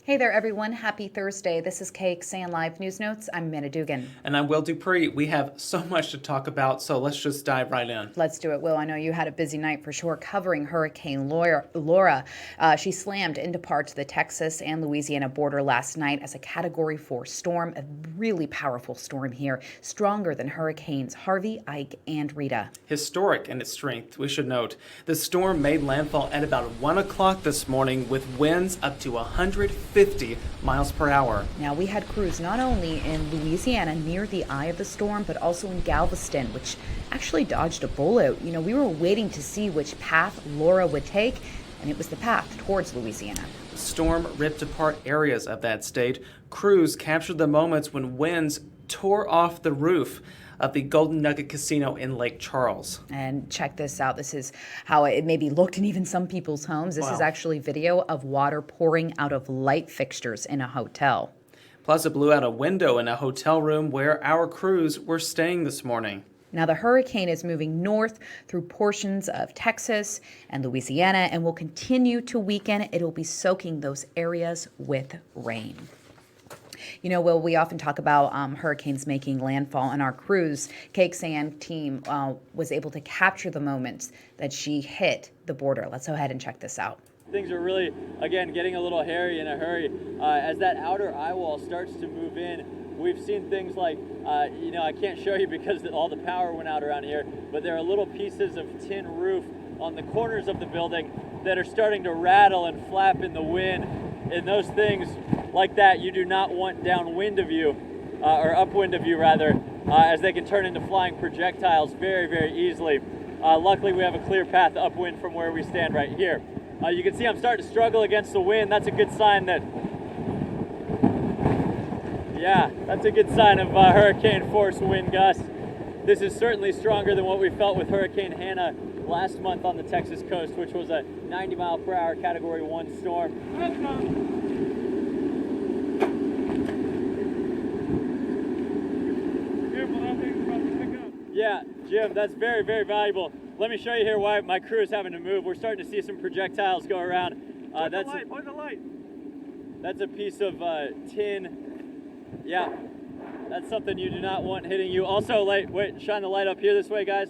Hey there, everyone. Happy Thursday. This is KXAN Live News Notes. I'm Amanda Dugan. And I'm Will DuPree. We have so much to talk about, so let's just dive right in. Let's do it, Will. I know you had a busy night for sure covering Hurricane Laura. She slammed into parts of the Texas and Louisiana border last night as a Category 4 storm, a really powerful storm here, stronger than Hurricanes Harvey, Ike, and Rita. Historic in its strength, we should note. The storm made landfall at about 1 o'clock this morning with winds up to 150 miles per hour. Now, we had crews not only in Louisiana near the eye of the storm, but also in Galveston, which actually dodged a bullet. You know, we were waiting to see which path Laura would take, and it was the path towards Louisiana. The storm ripped apart areas of that state. Crews captured the moments when winds tore off the roof of the Golden Nugget Casino in Lake Charles. And check this out. This is how it maybe looked in even some people's homes. This is actually video of water pouring out of light fixtures in a hotel. Plus, it blew out a window in a hotel room where our crews were staying this morning. Now, the hurricane is moving north through portions of Texas and Louisiana and will continue to weaken. It'll be soaking those areas with rain. You know, Will, we often talk about hurricanes making landfall, and our cruise, KXAN team, was able to capture the moments that she hit the border. Let's go ahead and check this out. Things are really, again, getting a little hairy in a hurry. As that outer eye wall starts to move in, we've seen things like, I can't show you because all the power went out around here, but there are little pieces of tin roof on the corners of the building that are starting to rattle and flap in the wind. And those things like that you do not want downwind of you, or upwind of you rather, as they can turn into flying projectiles very, very easily. Luckily we have a clear path upwind from where we stand right here. You can see I'm starting to struggle against the wind. That's a good sign that, that's a good sign of hurricane force wind gusts. This is certainly stronger than what we felt with Hurricane Hannah last month on the Texas coast, which was a 90-mile-per-hour Category 1 storm. Yeah, Jim, that's very, very valuable. Let me show you here why my crew is having to move. We're starting to see some projectiles go around. Point the light. That's a piece of tin. Yeah, that's something you do not want hitting you. Also, shine the light up here this way, guys.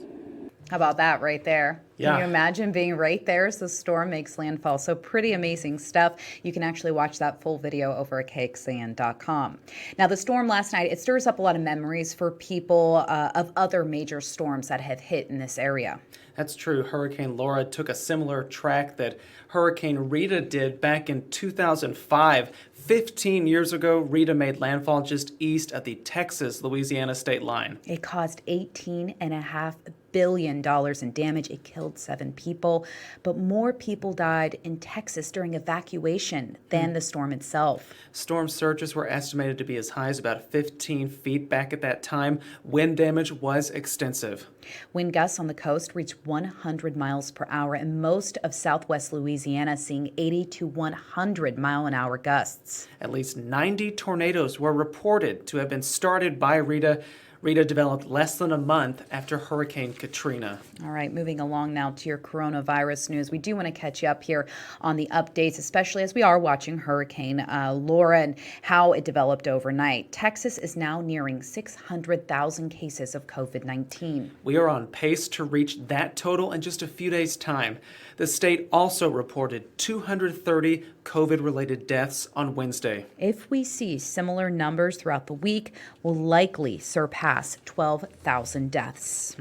How about that right there? Yeah. Can you imagine being right there as the storm makes landfall? So pretty amazing stuff. You can actually watch that full video over at KXAN.com. Now, the storm last night, it stirs up a lot of memories for people of other major storms that have hit in this area. That's true. Hurricane Laura took a similar track that Hurricane Rita did back in 2005. 15 years ago, Rita made landfall just east of the Texas-Louisiana state line. It caused $18.5 billion in damage. It killed 7 people, but more people died in Texas during evacuation than the storm itself. Storm surges were estimated to be as high as about 15 feet back at that time. Wind damage was extensive. Wind gusts on the coast reached 100 miles per hour, and most of southwest Louisiana seeing 80 to 100 mile-an-hour gusts. At least 90 tornadoes were reported to have been started by Rita. Rita developed less than a month after Hurricane Katrina. All right, moving along now to your coronavirus news. We do want to catch you up here on the updates, especially as we are watching Hurricane Laura and how it developed overnight. Texas is now nearing 600,000 cases of COVID-19. We are on pace to reach that total in just a few days' time. The state also reported 230 COVID-related deaths on Wednesday. If we see similar numbers throughout the week, we'll likely surpass 12,000 deaths.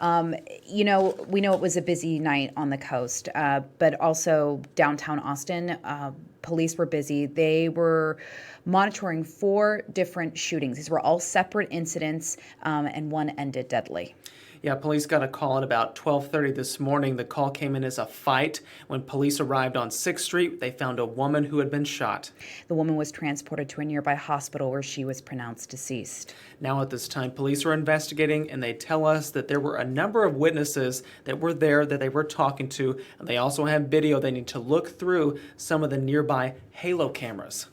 We know it was a busy night on the coast, but also downtown Austin, police were busy. They were monitoring 4 different shootings. These were all separate incidents, and one ended deadly. Yeah, police got a call at about 12:30 this morning. The call came in as a fight. When police arrived on 6th Street, they found a woman who had been shot. The woman was transported to a nearby hospital where she was pronounced deceased. Now at this time, police are investigating, and they tell us that there were a number of witnesses that were there that they were talking to, and they also have video they need to look through some of the nearby Halo cameras.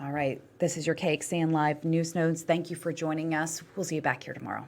All right, this is your KXAN Live News Notes. Thank you for joining us. We'll see you back here tomorrow.